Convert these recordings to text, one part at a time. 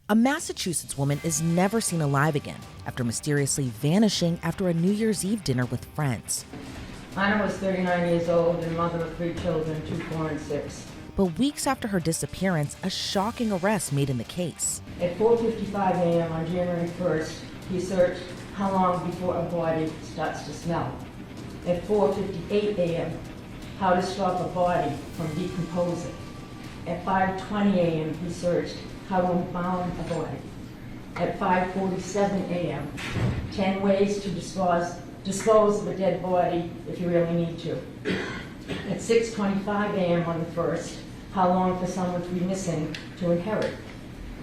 A Massachusetts woman is never seen alive again after mysteriously vanishing after a New Year's Eve dinner with friends. Anna was 39 years old and mother of 3 children, 2, 4, and 6. But weeks after her disappearance, a shocking arrest made in the case. At 4:55 a.m. on January 1st, he searched how long before a body starts to smell. At 4:58 a.m., how to stop a body from decomposing. At 5:20 a.m., he searched how to embalm a body. At 5:47 a.m., 10 ways to dispose of a dead body if you really need to. At 6:25 a.m. on the 1st, how long for someone to be missing to inherit.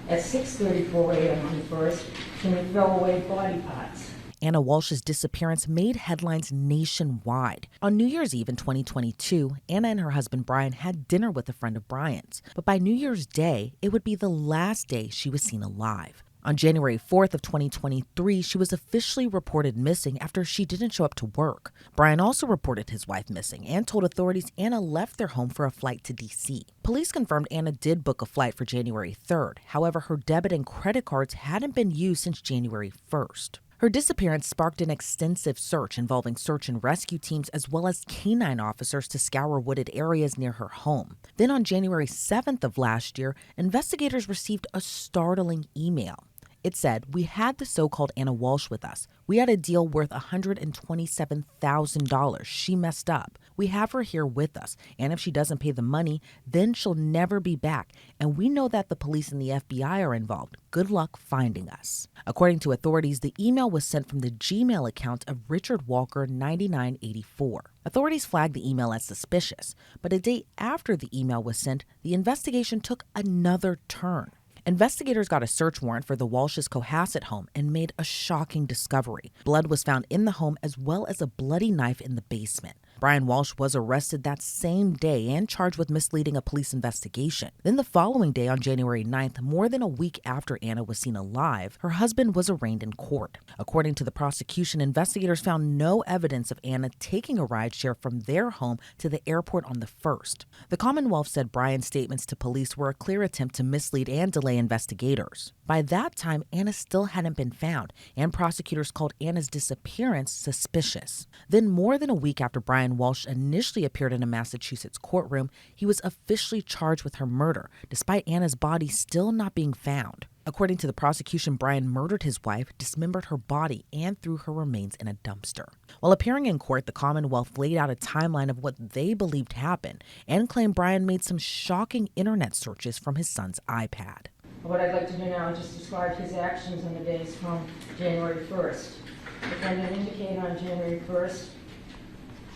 At 6:34 a.m. on the 1st, can you throw away body parts? Anna Walshe's disappearance made headlines nationwide. On New Year's Eve in 2022, Anna and her husband Brian had dinner with a friend of Brian's. But by New Year's Day, it would be the last day she was seen alive. On January 4th of 2023, she was officially reported missing after she didn't show up to work. Brian also reported his wife missing and told authorities Anna left their home for a flight to D.C. Police confirmed Anna did book a flight for January 3rd. However, her debit and credit cards hadn't been used since January 1st. Her disappearance sparked an extensive search involving search and rescue teams as well as canine officers to scour wooded areas near her home. Then on January 7th of last year, investigators received a startling email. It said, "We had the so-called Anna Walshe with us. We had a deal worth $127,000. She messed up. We have her here with us. And if she doesn't pay the money, then she'll never be back. And we know that the police and the FBI are involved. Good luck finding us." According to authorities, the email was sent from the Gmail account of Richard Walker 9984. Authorities flagged the email as suspicious. But a day after the email was sent, the investigation took another turn. Investigators got a search warrant for the Walshes' Cohasset home and made a shocking discovery. Blood was found in the home as well as a bloody knife in the basement. Brian Walshe was arrested that same day and charged with misleading a police investigation. Then the following day, on January 9th, more than a week after Anna was seen alive, her husband was arraigned in court. According to the prosecution, investigators found no evidence of Anna taking a rideshare from their home to the airport on the 1st. The Commonwealth said Brian's statements to police were a clear attempt to mislead and delay investigators. By that time, Anna still hadn't been found, and prosecutors called Anna's disappearance suspicious. Then, more than a week after Brian Walshe initially appeared in a Massachusetts courtroom, he was officially charged with her murder, despite Anna's body still not being found. According to the prosecution, Brian murdered his wife, dismembered her body, and threw her remains in a dumpster. While appearing in court, the Commonwealth laid out a timeline of what they believed happened and claimed Brian made some shocking internet searches from his son's iPad. What I'd like to do now is just describe his actions in the days from January 1st. The defendant indicated on January 1st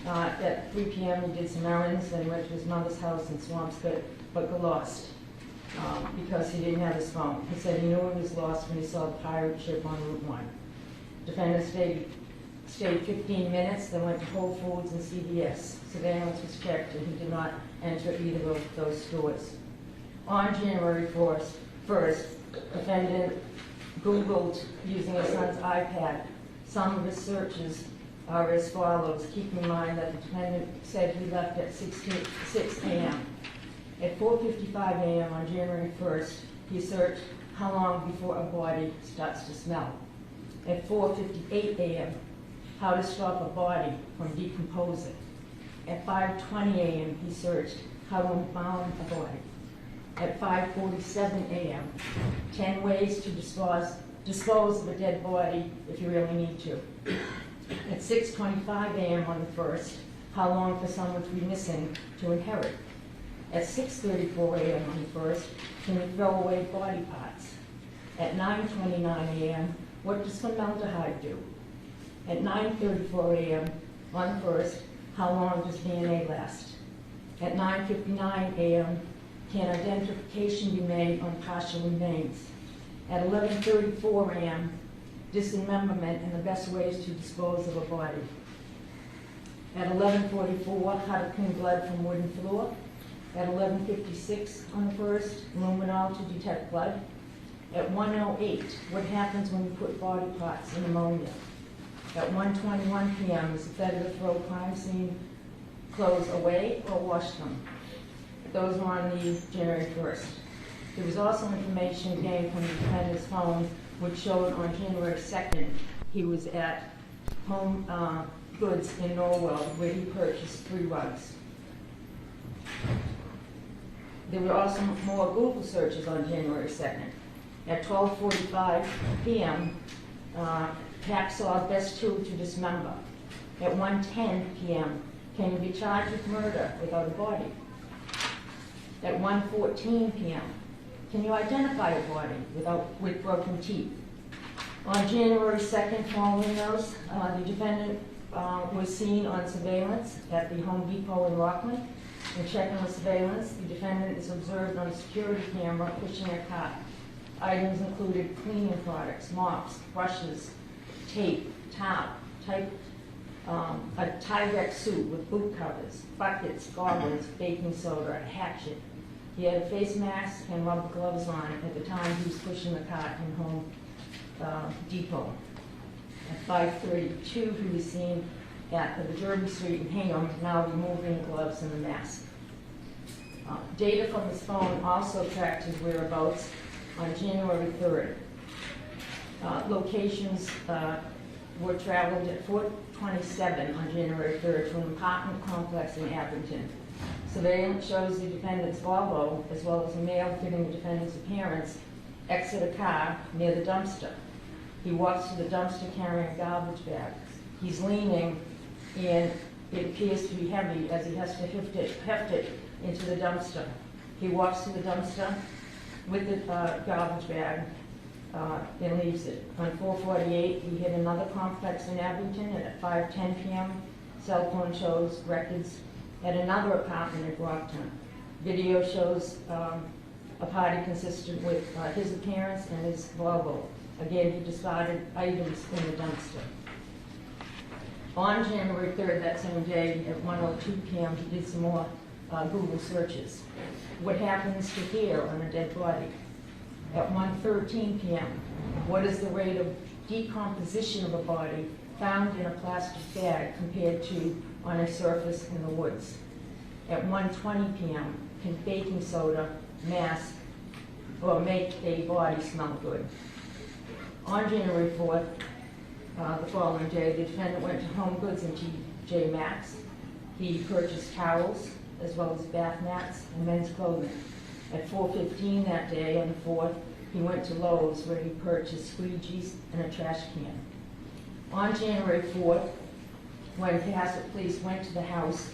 at 3 p.m. he did some errands and went to his mother's house in Swampscott, but got lost because he didn't have his phone. He said he knew he was lost when he saw the pirate ship on Route 1. Defendant stayed 15 minutes, then went to Whole Foods and CVS. Surveillance was checked and he did not enter either of those stores. On January 1st, defendant Googled using his son's iPad. Some of his searches are as follows. Keep in mind that the defendant said he left at 6 a.m. At 4:55 a.m. on January 1st, he searched how long before a body starts to smell. At 4:58 a.m., how to stop a body from decomposing. At 5:20 a.m., he searched how to embalm a body. At 5:47 a.m., 10 ways to dispose of a dead body if you really need to. At 6:25 a.m. on the 1st, how long for someone to be missing to inherit. At 6:34 a.m. on the 1st, can you throw away body parts? At 9:29 a.m., what does formaldehyde do? At 9:34 a.m. on the 1st, how long does DNA last? At 9:59 a.m., can identification be made on partial remains? At 11:34 a.m., dismemberment and the best ways to dispose of a body. At 11:44, how to clean blood from wooden floor. At 11:56 on the 1st, luminol to detect blood. At 1:08, what happens when you put body parts in ammonia? At 1:21 p.m., is it better to throw crime scene clothes away or wash them? Those were on the January 1st. There was also information gained from the defendant's phone which showed on January 2nd he was at Home Goods in Norwell where he purchased 3 rugs. There were also more Google searches on January 2nd. At 12:45 p.m., PAC saw best tool to dismember. At 1:10 p.m., can you be charged with murder without a body? At 1:14 p.m., can you identify a body with broken teeth? On January 2nd, following those, the defendant was seen on surveillance at the Home Depot in Rockland. In checking the surveillance, the defendant is observed on a security camera pushing a cart. Items included cleaning products, mops, brushes, tape, towel, a Tyvek suit with boot covers, buckets, goggles, baking soda, a hatchet. He had a face mask and rubber gloves on at the time he was pushing the cart in Home Depot. At 5:32, he was seen at the Derby Street in Hingham, now removing the gloves and the mask. Data from his phone also tracked his whereabouts on January 3rd. Locations were traveled at 4:27 on January 3rd from an apartment complex in Abington. Surveillance shows the defendant's Volvo, as well as a male fitting the defendant's appearance, exit a car near the dumpster. He walks to the dumpster carrying a garbage bag. He's leaning, and it appears to be heavy as he has to heft it into the dumpster. He walks to the dumpster with the garbage bag and leaves it. On 4:48, he hit another complex in Abington, and at 5:10 p.m., cell phone shows records at another apartment in Brockton. Video shows a party consistent with his appearance and his Volvo. Again, he discarded items in the dumpster. On January 3rd, that same day, at 1:02 p.m., he did some more Google searches. What happens to hair on a dead body? At 1:13 p.m., what is the rate of decomposition of a body found in a plastic bag compared to on a surface in the woods? At 1:20 p.m., can baking soda mask or make a body smell good? On January 4th, the following day, the defendant went to Home Goods and TJ Maxx. He purchased towels as well as bath mats and men's clothing. At 4:15 that day, on the 4th, he went to Lowe's where he purchased squeegees and a trash can. On January 4th, when Cohasset Police went to the house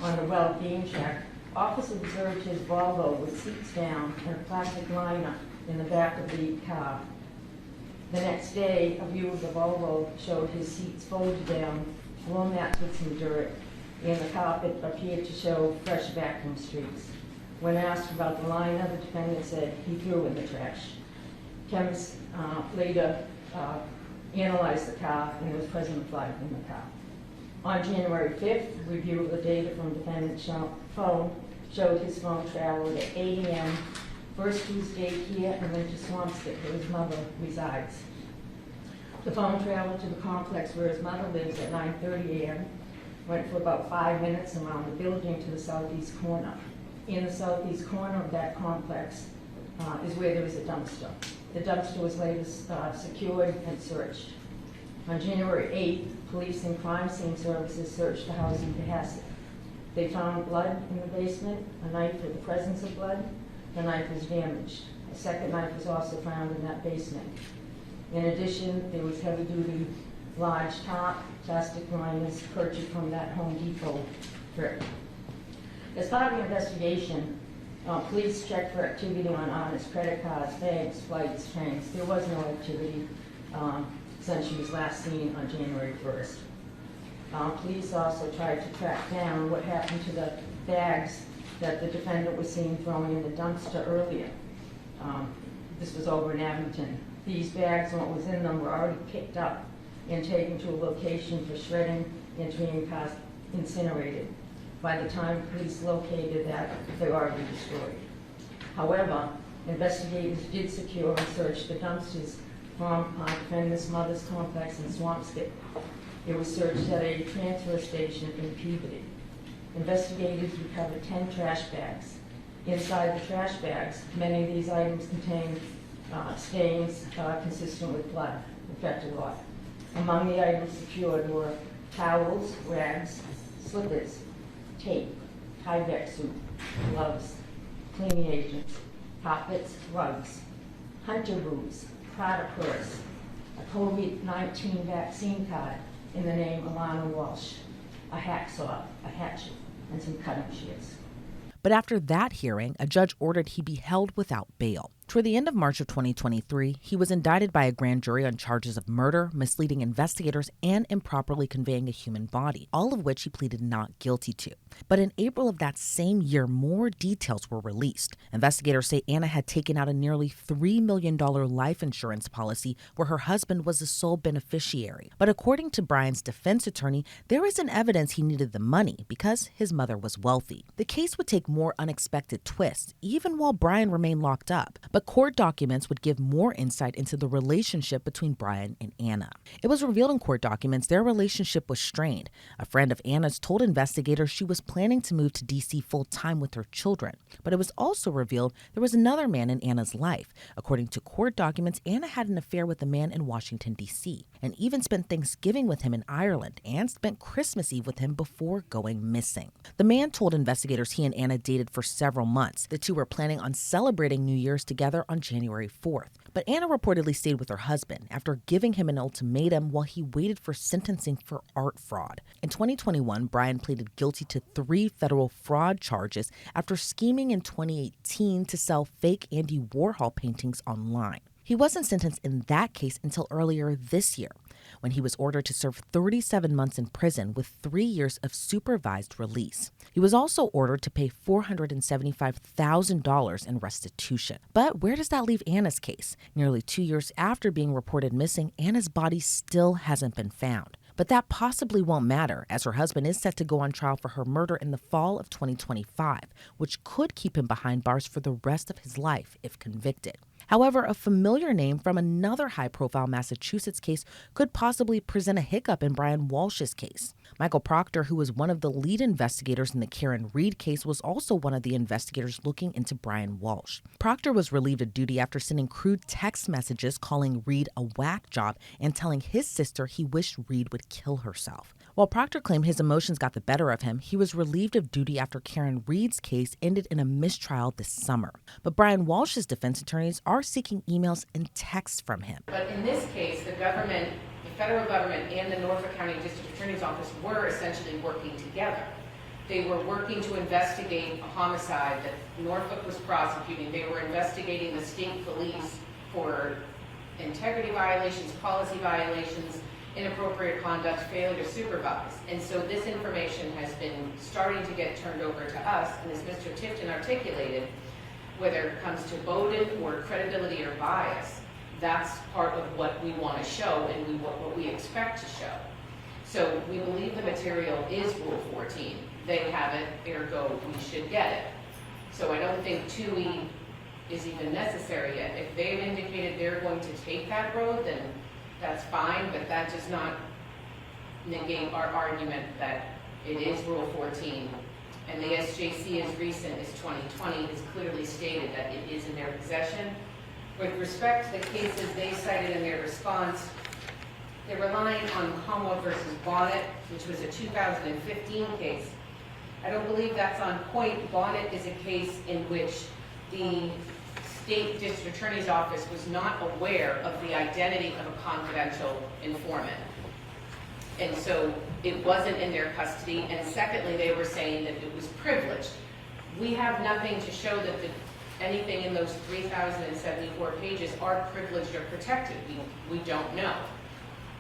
on a well-being check, officers observed his Volvo with seats down and a plastic liner in the back of the car. The next day, a view of the Volvo showed his seats folded down, floor mats with some dirt, and the carpet appeared to show fresh vacuum streaks. When asked about the liner, the defendant said he threw in the trash. Chemists later analyzed the car, and there was present blood in the car. On January 5th, review of the data from defendant's phone showed his phone traveled at 8 a.m., first to his daycare and then to Swampscott, where his mother resides. The phone traveled to the complex where his mother lives at 9:30 a.m., went for about 5 minutes around the building to the southeast corner. In the southeast corner of that complex is where there was a dumpster. The dumpster was later secured and searched. On January 8th, police and crime scene services searched the house in Cohasset. They found blood in the basement, a knife with the presence of blood. The knife was damaged. A second knife was also found in that basement. In addition, there was heavy-duty large top plastic liners purchased from that Home Depot trip. As part of the investigation, police checked for activity on honest credit cards, bags, flights, trains. There was no activity since she was last seen on January 1st. Police also tried to track down what happened to the bags that the defendant was seen throwing in the dumpster earlier. This was over in Abington. These bags and what was in them were already picked up and taken to a location for shredding and being incinerated. By the time police located that, they were already destroyed. However, investigators did secure and search the dumpsters from defendant's mother's complex in Swampscott. It was searched at a transfer station in Peabody. Investigators recovered 10 trash bags. inside the trash bags. Many of these items contain stains consistent with blood, affected blood. Among the items secured were towels, rags, slippers, tape, Tyvek soup, gloves, cleaning agents, carpets, rugs, hunter boots, Prada purse, a COVID-19 vaccine card in the name Alana Walshe, a hacksaw, a hatchet, and some cutting shears. But after that hearing, a judge ordered he be held without bail. Toward the end of March of 2023, he was indicted by a grand jury on charges of murder, misleading investigators, and improperly conveying a human body, all of which he pleaded not guilty to. But in April of that same year, more details were released. Investigators say Anna had taken out a nearly $3 million life insurance policy where her husband was the sole beneficiary. But according to Brian's defense attorney, there isn't evidence he needed the money because his mother was wealthy. The case would take more unexpected twists, even while Brian remained locked up. But court documents would give more insight into the relationship between Brian and Anna. It was revealed in court documents their relationship was strained. A friend of Anna's told investigators she was planning to move to D.C. full-time with her children. But it was also revealed there was another man in Anna's life. According to court documents, Anna had an affair with a man in Washington, D.C., and even spent Thanksgiving with him in Ireland and spent Christmas Eve with him before going missing. The man told investigators he and Anna dated for several months. The two were planning on celebrating New Year's together on January 4th. But Anna reportedly stayed with her husband after giving him an ultimatum while he waited for sentencing for art fraud. In 2021, Brian pleaded guilty to 3 federal fraud charges after scheming in 2018 to sell fake Andy Warhol paintings online. He wasn't sentenced in that case until earlier this year, when he was ordered to serve 37 months in prison with 3 years of supervised release. He was also ordered to pay $475,000 in restitution. But where does that leave Anna's case? Nearly 2 years after being reported missing, Anna's body still hasn't been found. But that possibly won't matter, as her husband is set to go on trial for her murder in the fall of 2025, which could keep him behind bars for the rest of his life if convicted. However, a familiar name from another high-profile Massachusetts case could possibly present a hiccup in Brian Walshe's case. Michael Proctor, who was one of the lead investigators in the Karen Reed case, was also one of the investigators looking into Brian Walshe. Proctor was relieved of duty after sending crude text messages calling Reed a whack job and telling his sister he wished Reed would kill herself. While Proctor claimed his emotions got the better of him, he was relieved of duty after Karen Reed's case ended in a mistrial this summer. But Brian Walshe's defense attorneys are seeking emails and texts from him. But in this case, the federal government and the Norfolk County District Attorney's Office were essentially working together. They were working to investigate a homicide that Norfolk was prosecuting. They were investigating the state police for integrity violations, policy violations, inappropriate conduct, failure to supervise. And so this information has been starting to get turned over to us, and as Mr. Tifton articulated, whether it comes to Bowden or credibility or bias, that's part of what we want to show and what we expect to show. So we believe the material is Rule 14. They have it, ergo we should get it. So I don't think 2E is even necessary yet. If they've indicated they're going to take that road, then that's fine, but that does not negate our argument that it is Rule 14. And the SJC as recent as 2020 has clearly stated that it is in their possession. With respect to the cases they cited in their response, they're relying on Conwell versus Bonnet, which was a 2015 case. I don't believe that's on point. Bonnet is a case in which the State District Attorney's Office was not aware of the identity of a confidential informant. And so it wasn't in their custody. And secondly, they were saying that it was privileged. We have nothing to show that anything in those 3,074 pages are privileged or protected. We don't know.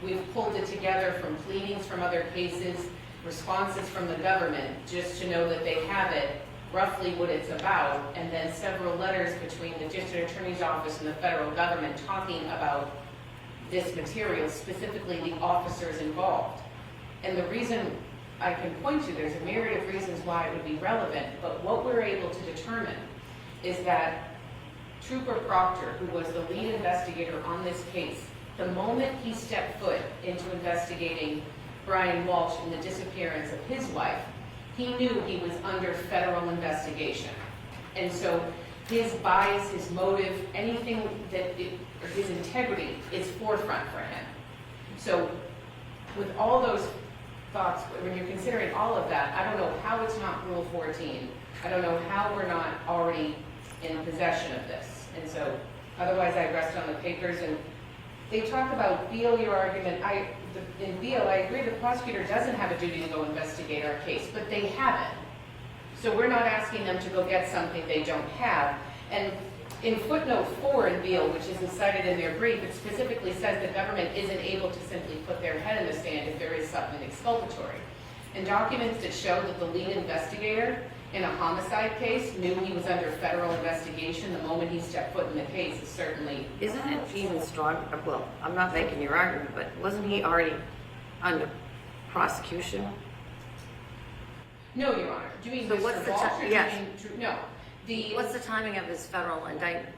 We've pulled it together from pleadings from other cases, responses from the government, just to know that they have it, roughly what it's about, and then several letters between the District Attorney's Office and the federal government talking about this material, specifically the officers involved. And the reason I can point to, there's a myriad of reasons why it would be relevant, but what we're able to determine is that Trooper Proctor, who was the lead investigator on this case, the moment he stepped foot into investigating Brian Walshe and the disappearance of his wife, he knew he was under federal investigation. And so his bias, his motive, anything or his integrity is forefront for him. So with all those thoughts, when you're considering all of that, I don't know how it's not Rule 14. I don't know how we're not already in possession of this. And so otherwise I rest on the papers. And they talk about Beal, your argument. In Beal, I agree the prosecutor doesn't have a duty to go investigate our case, but they haven't. So we're not asking them to go get something they don't have. And in footnote 4 in Beal, which isn't cited in their brief, it specifically says the government isn't able to simply put their head in the sand if there is something exculpatory. And documents that show that the lead investigator in a homicide case knew he was under federal investigation the moment he stepped foot in the case is certainly... Isn't it even stronger? Well, I'm not making your argument, but wasn't he already under prosecution? No, Your Honor. Do you mean So Mr. what's the Walshe, or yes. do you mean... No. What's the timing of his federal indictment?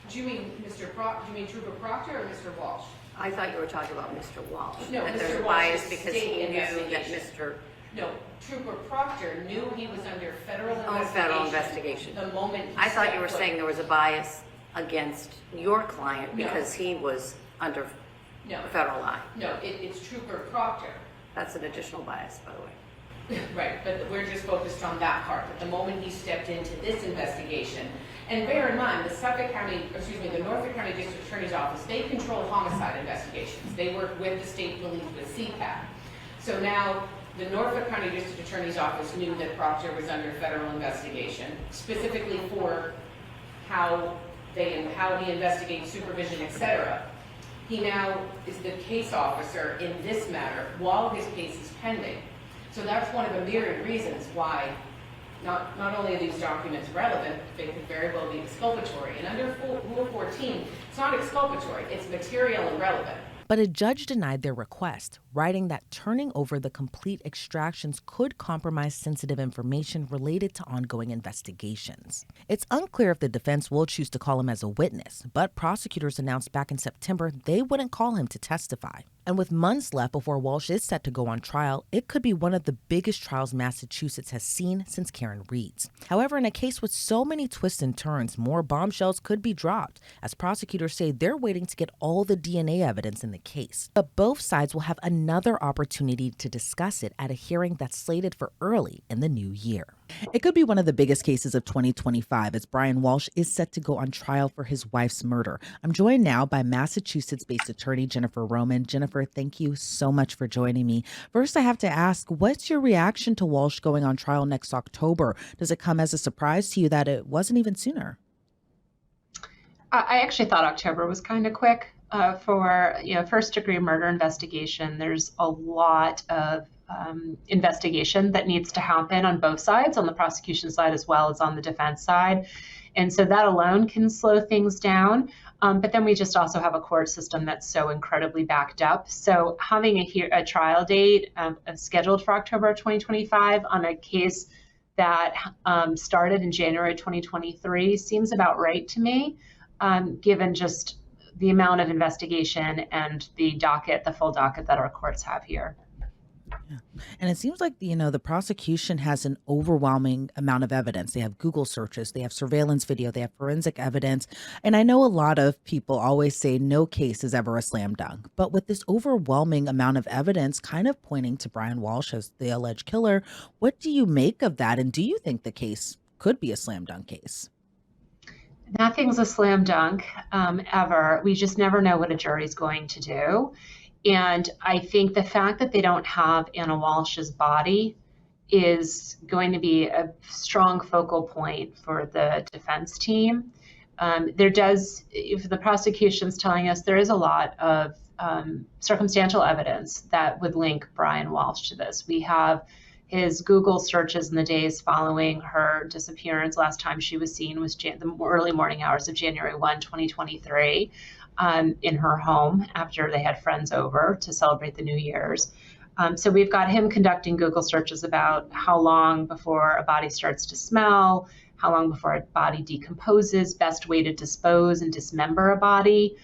Do you mean Trooper Proctor or Mr. Walshe? I thought you were talking about Mr. Walsh. No, that Mr. there's a Walsh's bias because he state knew that investigation. Mr. No, Trooper Proctor knew he was under federal federal investigation. the moment he I thought you stepped were foot. saying there was a bias against your client No. because he was under No, federal eye. no, it's Trooper Proctor. That's an additional bias, by the way. Right, but we're just focused on that part. But the moment he stepped into this investigation, and bear in mind, the Norfolk County District Attorney's Office, they control homicide investigations. They work with the state police with CPAC. So now the Norfolk County District Attorney's Office knew that Proctor was under federal investigation, specifically for how he investigates supervision, etc. He now is the case officer in this matter while his case is pending. So that's one of the myriad reasons why not only are these documents relevant, they could very well be exculpatory. And under Rule 14, it's not exculpatory, it's material and relevant. But a judge denied their request, writing that turning over the complete extractions could compromise sensitive information related to ongoing investigations. It's unclear if the defense will choose to call him as a witness, but prosecutors announced back in September they wouldn't call him to testify. And with months left before Walshe is set to go on trial, it could be one of the biggest trials Massachusetts has seen since Karen Reed's. However, in a case with so many twists and turns, more bombshells could be dropped, as prosecutors say they're waiting to get all the DNA evidence in the case. But both sides will have another opportunity to discuss it at a hearing that's slated for early in the new year. It could be one of the biggest cases of 2025 as Brian Walshe is set to go on trial for his wife's murder. I'm joined now by Massachusetts-based attorney Jennifer Roman. Jennifer, thank you so much for joining me. First, I have to ask, what's your reaction to Walshe going on trial next October? Does it come as a surprise to you that it wasn't even sooner? I actually thought October was kind of quick for first-degree murder investigation. There's a lot of investigation that needs to happen on both sides, on the prosecution side as well as on the defense side. And so that alone can slow things down. But then we just also have a court system that's so incredibly backed up. So having a trial date scheduled for October of 2025 on a case that started in January 2023 seems about right to me, given just the amount of investigation and the full docket that our courts have here. Yeah. And it seems like, the prosecution has an overwhelming amount of evidence. They have Google searches, they have surveillance video, they have forensic evidence. And I know a lot of people always say no case is ever a slam dunk. But with this overwhelming amount of evidence kind of pointing to Brian Walshe as the alleged killer, what do you make of that? And do you think the case could be a slam dunk case? Nothing's a slam dunk ever. We just never know what a jury's going to do. And I think the fact that they don't have Anna Walsh's body is going to be a strong focal point for the defense team. If the prosecution's telling us there is a lot of circumstantial evidence that would link Brian Walshe to this. We have his Google searches in the days following her disappearance. Last time she was seen was the early morning hours of January 1, 2023. In her home after they had friends over to celebrate the New Year's. So we've got him conducting Google searches about how long before a body starts to smell, how long before a body decomposes, best way to dispose and dismember a body,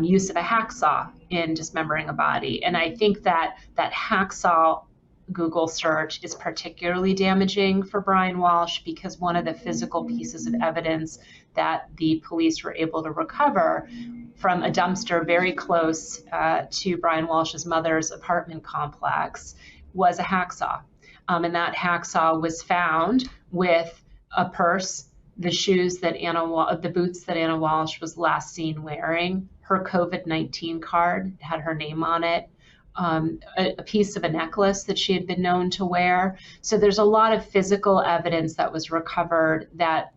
use of a hacksaw in dismembering a body. And I think that hacksaw Google search is particularly damaging for Brian Walshe because one of the physical pieces of evidence that the police were able to recover from a dumpster very close to Brian Walshe's mother's apartment complex was a hacksaw. And that hacksaw was found with a purse, the shoes that the boots that Anna Walshe was last seen wearing, her COVID-19 card had her name on it, a piece of a necklace that she had been known to wear. So there's a lot of physical evidence that was recovered that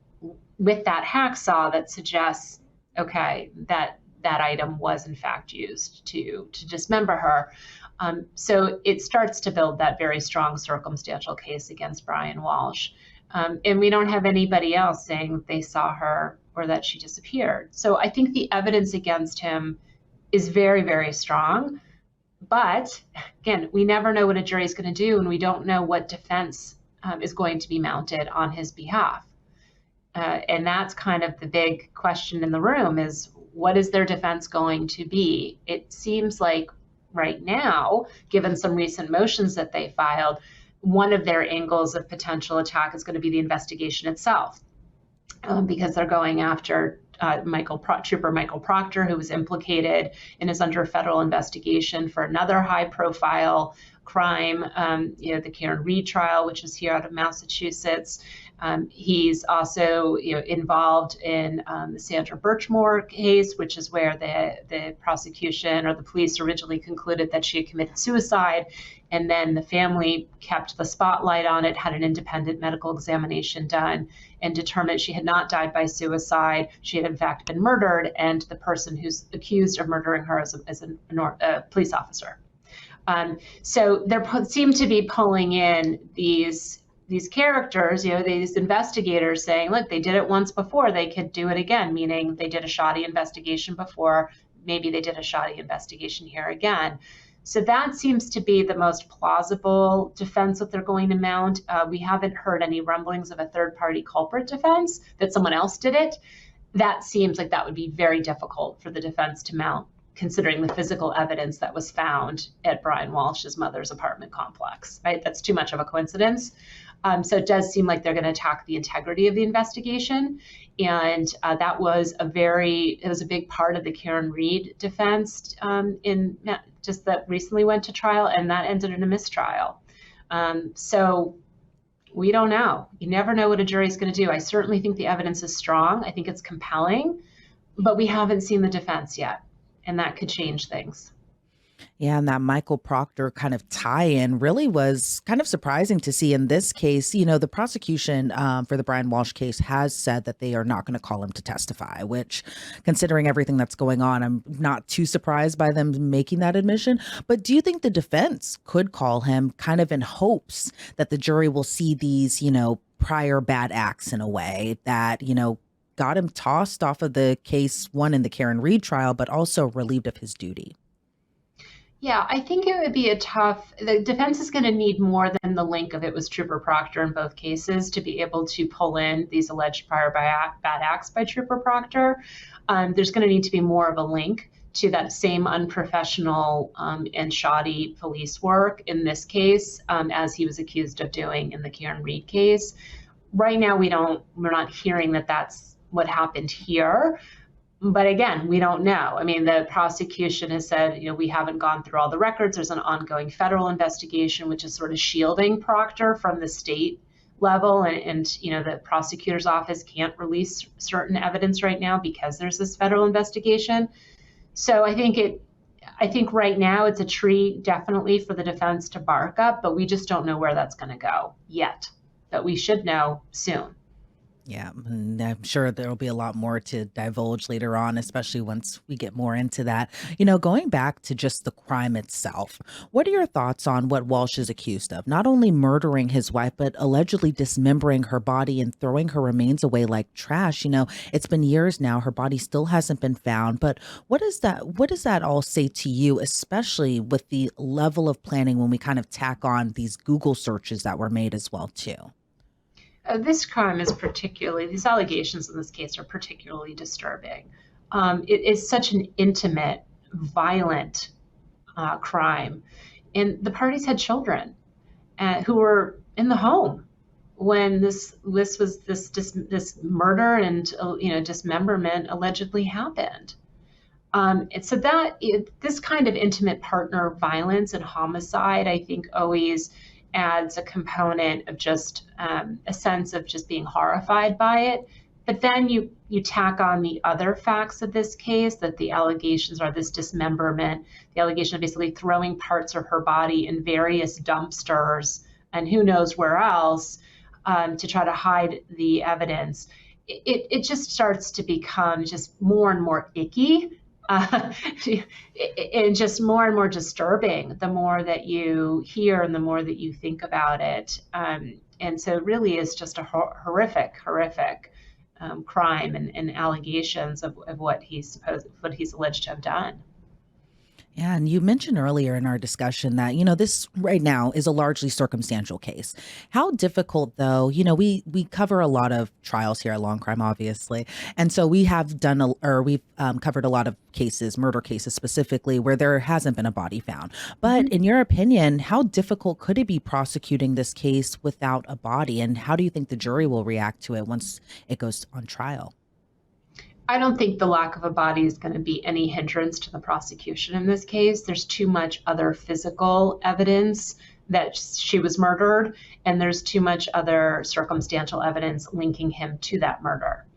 with that hacksaw that suggests, okay, that item was in fact used to dismember her. So it starts to build that very strong circumstantial case against Brian Walshe. And we don't have anybody else saying that they saw her or that she disappeared. So I think the evidence against him is very, very strong. But again, we never know what a jury is going to do, and we don't know what defense is going to be mounted on his behalf. And that's kind of the big question in the room is, what is their defense going to be? It seems like right now, given some recent motions that they filed, one of their angles of potential attack is going to be the investigation itself, because they're going after Trooper Michael Proctor, who was implicated and is under federal investigation for another high-profile crime, the Karen Reed trial, which is here out of Massachusetts. He's also involved in the Sandra Birchmore case, which is where the prosecution or the police originally concluded that she had committed suicide, and then the family kept the spotlight on it, had an independent medical examination done, and determined she had not died by suicide. She had in fact been murdered, and the person who's accused of murdering her is a police officer. So they seem to be pulling in these characters, these investigators saying, look, they did it once before, they could do it again, meaning they did a shoddy investigation before, maybe they did a shoddy investigation here again. So that seems to be the most plausible defense that they're going to mount. We haven't heard any rumblings of a third-party culprit defense, that someone else did it. That seems like that would be very difficult for the defense to mount, considering the physical evidence that was found at Brian Walshe's mother's apartment complex, right? That's too much of a coincidence. So it does seem like they're going to attack the integrity of the investigation. And that was a big part of the Karen Reed defense that recently went to trial, and that ended in a mistrial. So we don't know. You never know what a jury is going to do. I certainly think the evidence is strong. I think it's compelling, but we haven't seen the defense yet, and that could change things. Yeah, and that Michael Proctor kind of tie-in really was kind of surprising to see in this case. The prosecution for the Brian Walshe case has said that they are not going to call him to testify, which, considering everything that's going on, I'm not too surprised by them making that admission. But do you think the defense could call him kind of in hopes that the jury will see these, prior bad acts in a way that, got him tossed off of the case, one in the Karen Reed trial, but also relieved of his duty? Yeah, I think it would be the defense is going to need more than the link of it was Trooper Proctor in both cases to be able to pull in these alleged prior bad acts by Trooper Proctor. There's going to need to be more of a link to that same unprofessional and shoddy police work in this case, as he was accused of doing in the Karen Reed case. Right now, we're not hearing that that's what happened here. But again, we don't know. I mean, the prosecution has said, we haven't gone through all the records. There's an ongoing federal investigation, which is sort of shielding Proctor from the state level. And the prosecutor's office can't release certain evidence right now because there's this federal investigation. So I think right now it's a tree definitely for the defense to bark up, but we just don't know where that's going to go yet. But we should know soon. Yeah, and I'm sure there'll be a lot more to divulge later on, especially once we get more into that. Going back to just the crime itself, what are your thoughts on what Walshe is accused of? Not only murdering his wife, but allegedly dismembering her body and throwing her remains away like trash. It's been years now. Her body still hasn't been found. But what does that all say to you, especially with the level of planning when we kind of tack on these Google searches that were made as well, too? This crime is these allegations in this case are particularly disturbing. It is such an intimate, violent crime. And the parties had children. who were in the home when this murder and dismemberment allegedly happened. And so this kind of intimate partner violence and homicide, I think, always adds a component of just a sense of just being horrified by it. But then you tack on the other facts of this case, that the allegations are this dismemberment, the allegation of basically throwing parts of her body in various dumpsters and who knows where else to try to hide the evidence. It just starts to become just more and more icky. And just more and more disturbing the more that you hear and the more that you think about it. And so it really is just a horrific crime and allegations of what he's alleged to have done. Yeah, and you mentioned earlier in our discussion that, this right now is a largely circumstantial case. How difficult, though, we cover a lot of trials here at Law&Crime, obviously. And so we have we've covered a lot of cases, murder cases specifically, where there hasn't been a body found. But in your opinion, how difficult could it be prosecuting this case without a body? And how do you think the jury will react to it once it goes on trial? I don't think the lack of a body is going to be any hindrance to the prosecution in this case. There's too much other physical evidence that she was murdered, and there's too much other circumstantial evidence linking him to that murder.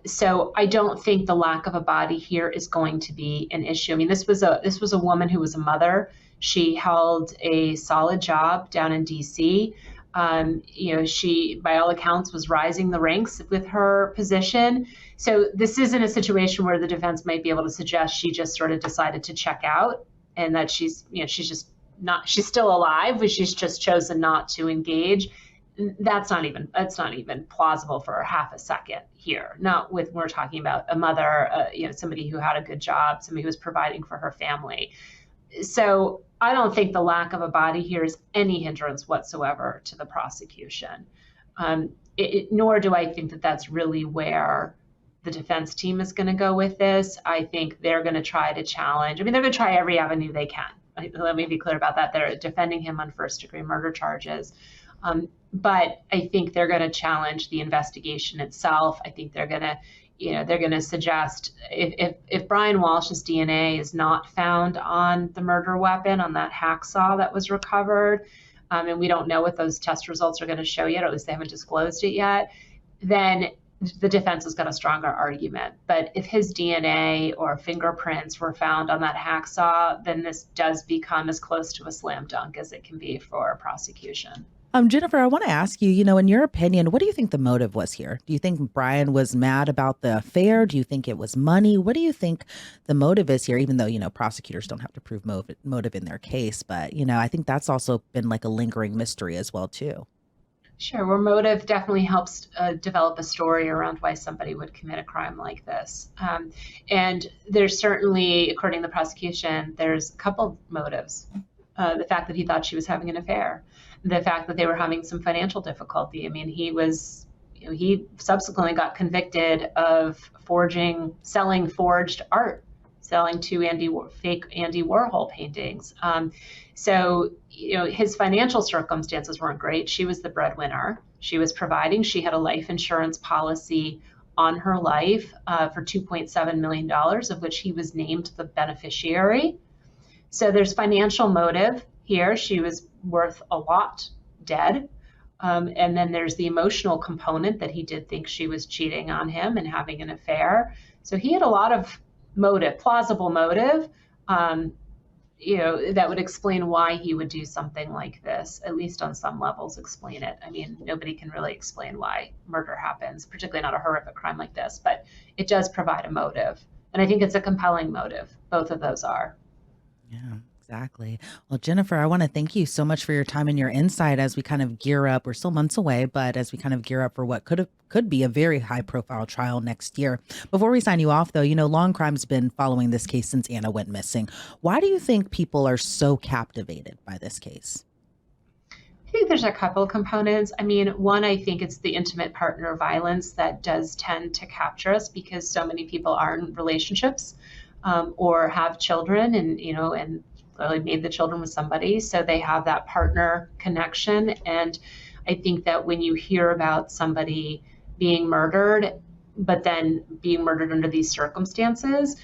So I don't think the lack of a body here is going to be an issue. I mean, this was a woman who was a mother. She held a solid job down in D.C. She, by all accounts, was rising the ranks with her position. So this isn't a situation where the defense might be able to suggest she just sort of decided to check out and that she's still alive, but she's just chosen not to engage. That's not even plausible for half a second here. Not with, we're talking about a mother, somebody who had a good job, somebody who was providing for her family. So I don't think the lack of a body here is any hindrance whatsoever to the prosecution. Nor do I think that that's really where the defense team is going to go with this. I think they're going to try to challenge. I mean, they're going to try every avenue they can. Let me be clear about that. They're defending him on first-degree murder charges. But I think they're going to challenge the investigation itself. I think they're going to suggest if Brian Walsh's DNA is not found on the murder weapon, on that hacksaw that was recovered, and we don't know what those test results are going to show yet, or at least they haven't disclosed it yet, then the defense has got a stronger argument. But if his DNA or fingerprints were found on that hacksaw, then this does become as close to a slam dunk as it can be for prosecution. Jennifer, I want to ask you, in your opinion, what do you think the motive was here? Do you think Brian was mad about the affair? Do you think it was money? What do you think the motive is here? Even though, prosecutors don't have to prove motive in their case. But, I think that's also been like a lingering mystery as well, too. Sure. Where motive definitely helps develop a story around why somebody would commit a crime like this. And there's certainly, according to the prosecution, there's a couple of motives. The fact that he thought she was having an affair, the fact that they were having some financial difficulty. I mean, he subsequently got convicted of selling forged art, selling two fake Andy Warhol paintings. So his financial circumstances weren't great. She was the breadwinner. She was providing. She had a life insurance policy on her life for $2.7 million, of which he was named the beneficiary. So there's financial motive here. She was worth a lot dead. And then there's the emotional component that he did think she was cheating on him and having an affair. So he had a lot of motive, plausible motive, that would explain why he would do something like this, at least on some levels explain it. I mean, nobody can really explain why murder happens, particularly not a horrific crime like this, but it does provide a motive. And I think it's a compelling motive. Both of those are. Yeah, exactly. Well, Jennifer, I want to thank you so much for your time and your insight as we kind of gear up. We're still months away, but as we kind of gear up for what could be a very high profile trial next year. Before we sign you off, though, Law&Crime's been following this case since Anna went missing. Why do you think people are so captivated by this case? I think there's a couple of components. I mean, one, I think it's the intimate partner violence that does tend to capture us because so many people are in relationships or have children and clearly made the children with somebody, so they have that partner connection. And I think that when you hear about somebody being murdered, but then being murdered under these circumstances,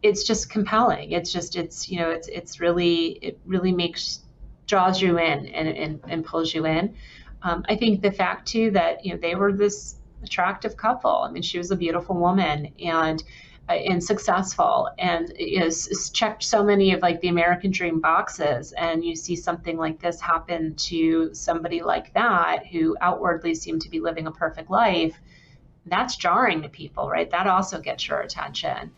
it's just compelling. It really draws you in and pulls you in. I think the fact too that they were this attractive couple. I mean, she was a beautiful woman and successful, and is checked so many of like the American dream boxes. And you see something like this happen to somebody like that who outwardly seemed to be living a perfect life. That's jarring to people, right? That also gets your attention.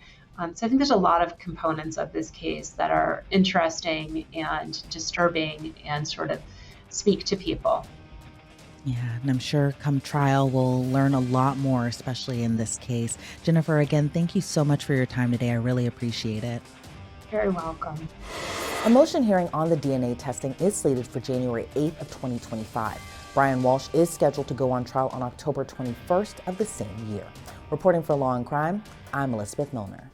So I think there's a lot of components of this case that are interesting and disturbing and sort of speak to people. Yeah, and I'm sure come trial we'll learn a lot more, especially in this case. Jennifer, again, thank you so much for your time today. I really appreciate it. Very welcome. A motion hearing on the DNA testing is slated for January 8th of 2025. Brian Walshe is scheduled to go on trial on October 21st of the same year. Reporting for Law and Crime, I'm Elizabeth Millner.